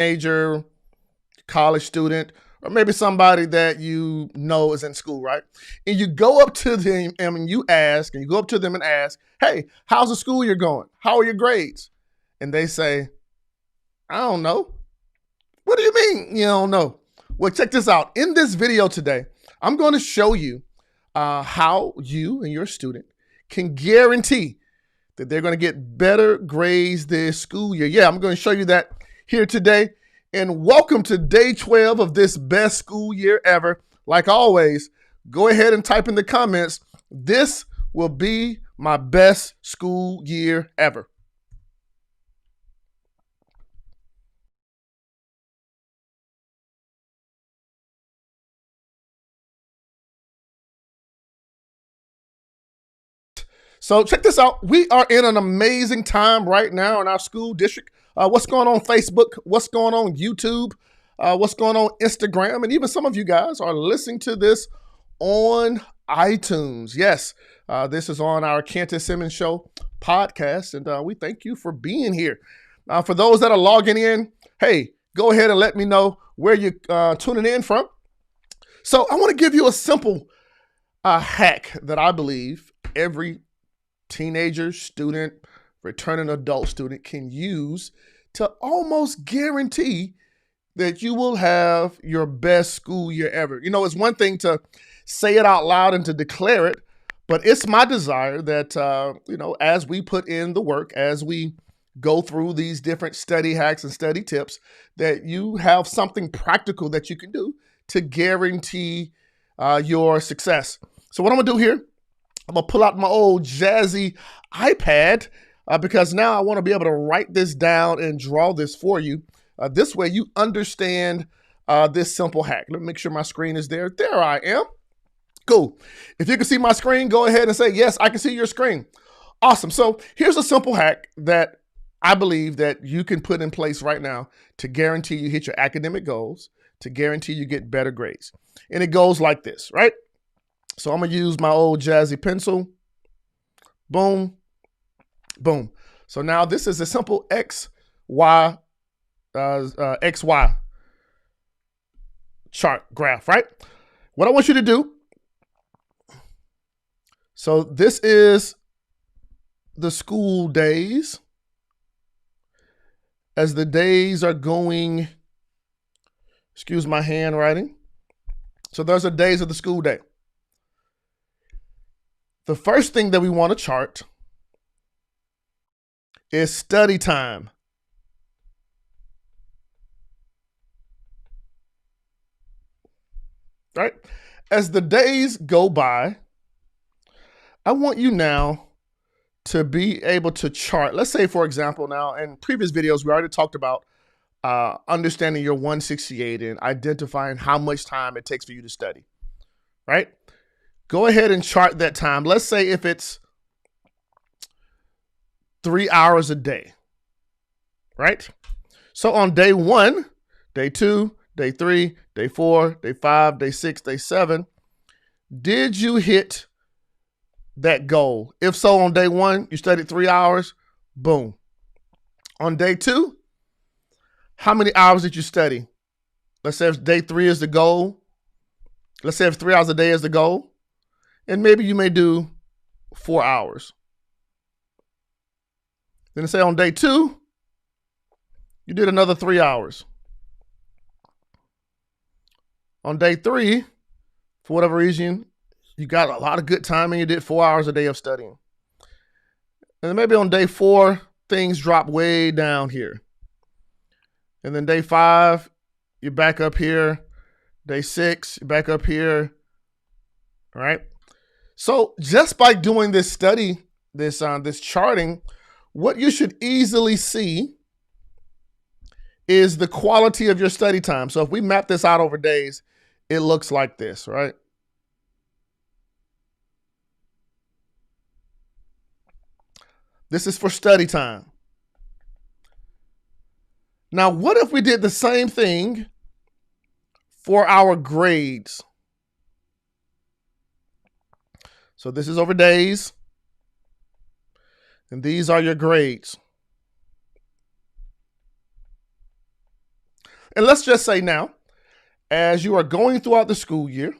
teenager, college student, or maybe somebody that you know is in school, right? And you go up to them and you ask, and you go up to them and ask, hey, how's the school year going? How are your grades? And they say, I don't know. What do you mean you don't know? Well, check this out. In this video today, I'm going to show you how you and your student can guarantee that they're going to get better grades this school year. Yeah, I'm going to show you that here today. And welcome to day 12 of this best school year ever. Like always, go ahead and type in the comments, this will be my best school year ever. So check this out. We are in an amazing time right now in our school district. What's going on Facebook? What's going on YouTube? What's going on Instagram? And even some of you guys are listening to this on iTunes. Yes, this is on our Candace Simmons Show podcast, and we thank you for being here. For those that are logging in, hey, go ahead and let me know where you're tuning in from. So I want to give you a simple hack that I believe every teenager, student, returning adult student can use to almost guarantee that you will have your best school year ever. You know, it's one thing to say it out loud and to declare it, but it's my desire that, as we put in the work, as we go through these different study hacks and study tips, that you have something practical that you can do to guarantee your success. So what I'm gonna do here, I'm gonna pull out my old jazzy iPad because now I wanna be able to write this down and draw this for you. This way you understand this simple hack. Let me make sure my screen is there. There I am. Cool. If you can see my screen, go ahead and say, yes, I can see your screen. Awesome. So here's a simple hack that I believe that you can put in place right now to guarantee you hit your academic goals, to guarantee you get better grades. And it goes like this, right? So I'm gonna use my old jazzy pencil. Boom, boom. So now this is a simple XY chart graph, right? What I want you to do, so this is the school days. As the days are going, excuse my handwriting. So those are days of the school day. The first thing that we want to chart is study time. Right? As the days go by, I want you now to be able to chart. Let's say, for example, now in previous videos, we already talked about understanding your 168 and identifying how much time it takes for you to study, right? Go ahead and chart that time. Let's say if it's 3 hours a day, right? So on day 1, day 2, day 3, day 4, day 5, day 6, day 7, did you hit that goal? If so, on day 1, you studied 3 hours, boom. On day 2, how many hours did you study? Let's say if day 3 is the goal. Let's say if 3 hours a day is the goal. And maybe you may do 4 hours. Then say on day 2, you did another 3 hours. On day 3, for whatever reason, you got a lot of good time and you did 4 hours a day of studying. And then maybe on day 4, things drop way down here. And then day 5, you're back up here. Day 6, you're back up here. All right. So just by doing this study, this charting, what you should easily see is the quality of your study time. So if we map this out over days, it looks like this, right? This is for study time. Now, what if we did the same thing for our grades? So this is over days, and these are your grades. And let's just say now, as you are going throughout the school year,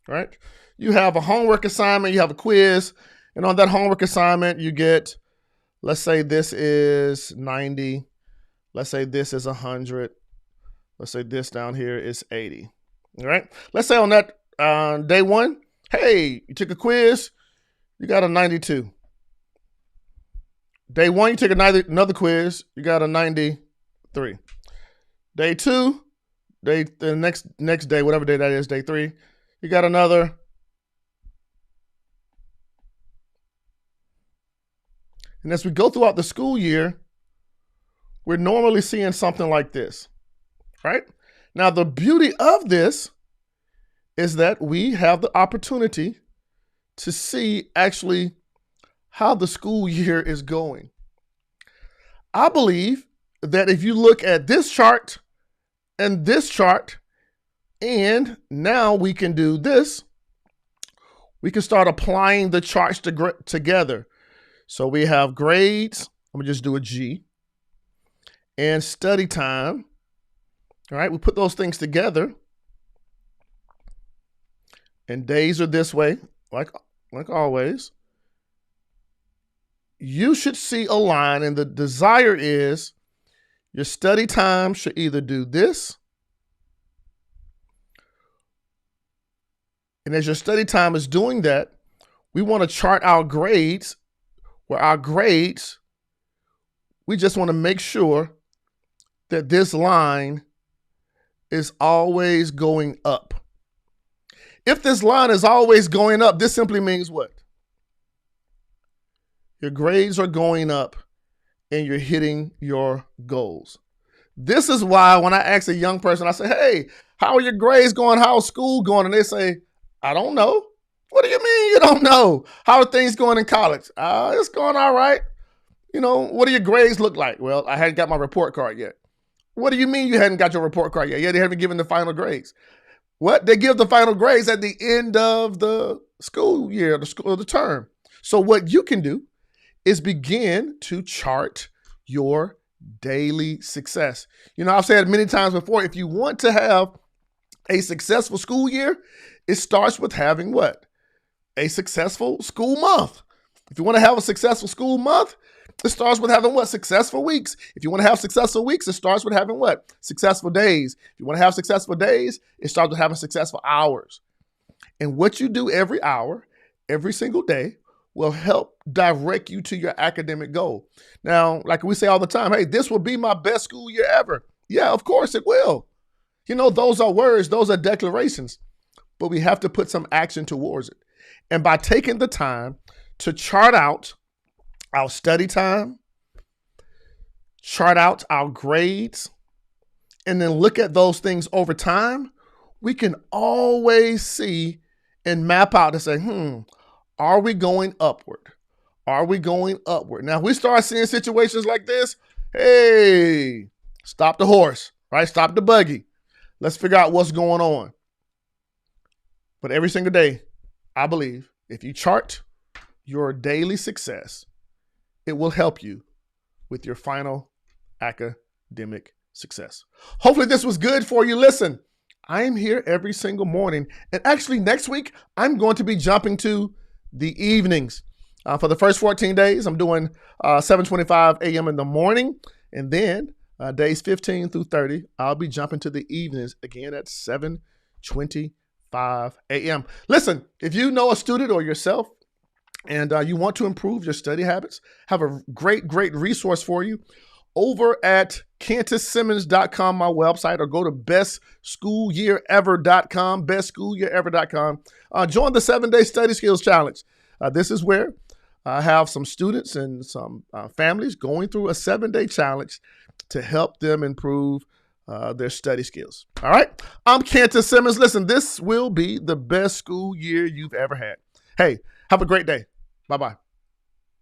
right, you have a homework assignment, you have a quiz, and on that homework assignment, you get, let's say this is 90, let's say this is 100, let's say this down here is 80, all right? Let's say on that day one, hey, you took a quiz, you got a 92. Day one, you take another quiz, you got a 93. Day two, the next day, whatever day that is, day three, you got another. And as we go throughout the school year, we're normally seeing something like this, right? Now, the beauty of this is that we have the opportunity to see actually how the school year is going. I believe that if you look at this chart and this chart, and now we can do this, we can start applying the charts together. So we have grades, I'm gonna just do a G, and study time. All right, we put those things together, and days are this way, like always. You should see a line, and the desire is your study time should either do this, and as your study time is doing that, we want to chart our grades, where our grades, we just want to make sure that this line is always going up. If this line is always going up, this simply means what? Your grades are going up and you're hitting your goals. This is why when I ask a young person, I say, hey, how are your grades going? How's school going? And they say, I don't know. What do you mean you don't know? How are things going in college? It's going all right. You know, what do your grades look like? Well, I hadn't got my report card yet. What do you mean you hadn't got your report card yet? Yeah, they haven't given the final grades. What? They give the final grades at the end of the school year, the term. So what you can do is begin to chart your daily success. You know, I've said many times before, if you want to have a successful school year, it starts with having what? A successful school month. If you want to have a successful school month, it starts with having what? Successful weeks. If you want to have successful weeks, it starts with having what? Successful days. If you want to have successful days, it starts with having successful hours. And what you do every hour, every single day, will help direct you to your academic goal. Now, like we say all the time, hey, this will be my best school year ever. Yeah, of course it will. You know, those are words, those are declarations, but we have to put some action towards it. And by taking the time to chart out our study time, chart out our grades, and then look at those things over time, we can always see and map out and say, are we going upward? Are we going upward? Now, if we start seeing situations like this, hey, stop the horse, right? Stop the buggy. Let's figure out what's going on. But every single day, I believe if you chart your daily success, it will help you with your final academic success. Hopefully this was good for you. Listen, I am here every single morning. And actually next week, I'm going to be jumping to the evenings. For the first 14 days, I'm doing 7:25 a.m. in the morning. And then days 15 through 30, I'll be jumping to the evenings again at 7:25 a.m. Listen, if you know a student or yourself and you want to improve your study habits, have a great resource for you over at CantusSimmons.com, my website, or go to bestschoolyierever.com, bestschoolyierever.com. Join the 7-day study skills challenge. This is where I have some students and some families going through a 7-day challenge to help them improve their study skills. All right. I'm Cantus Simmons. Listen, this will be the best school year you've ever had. Hey, have a great day. Bye-bye.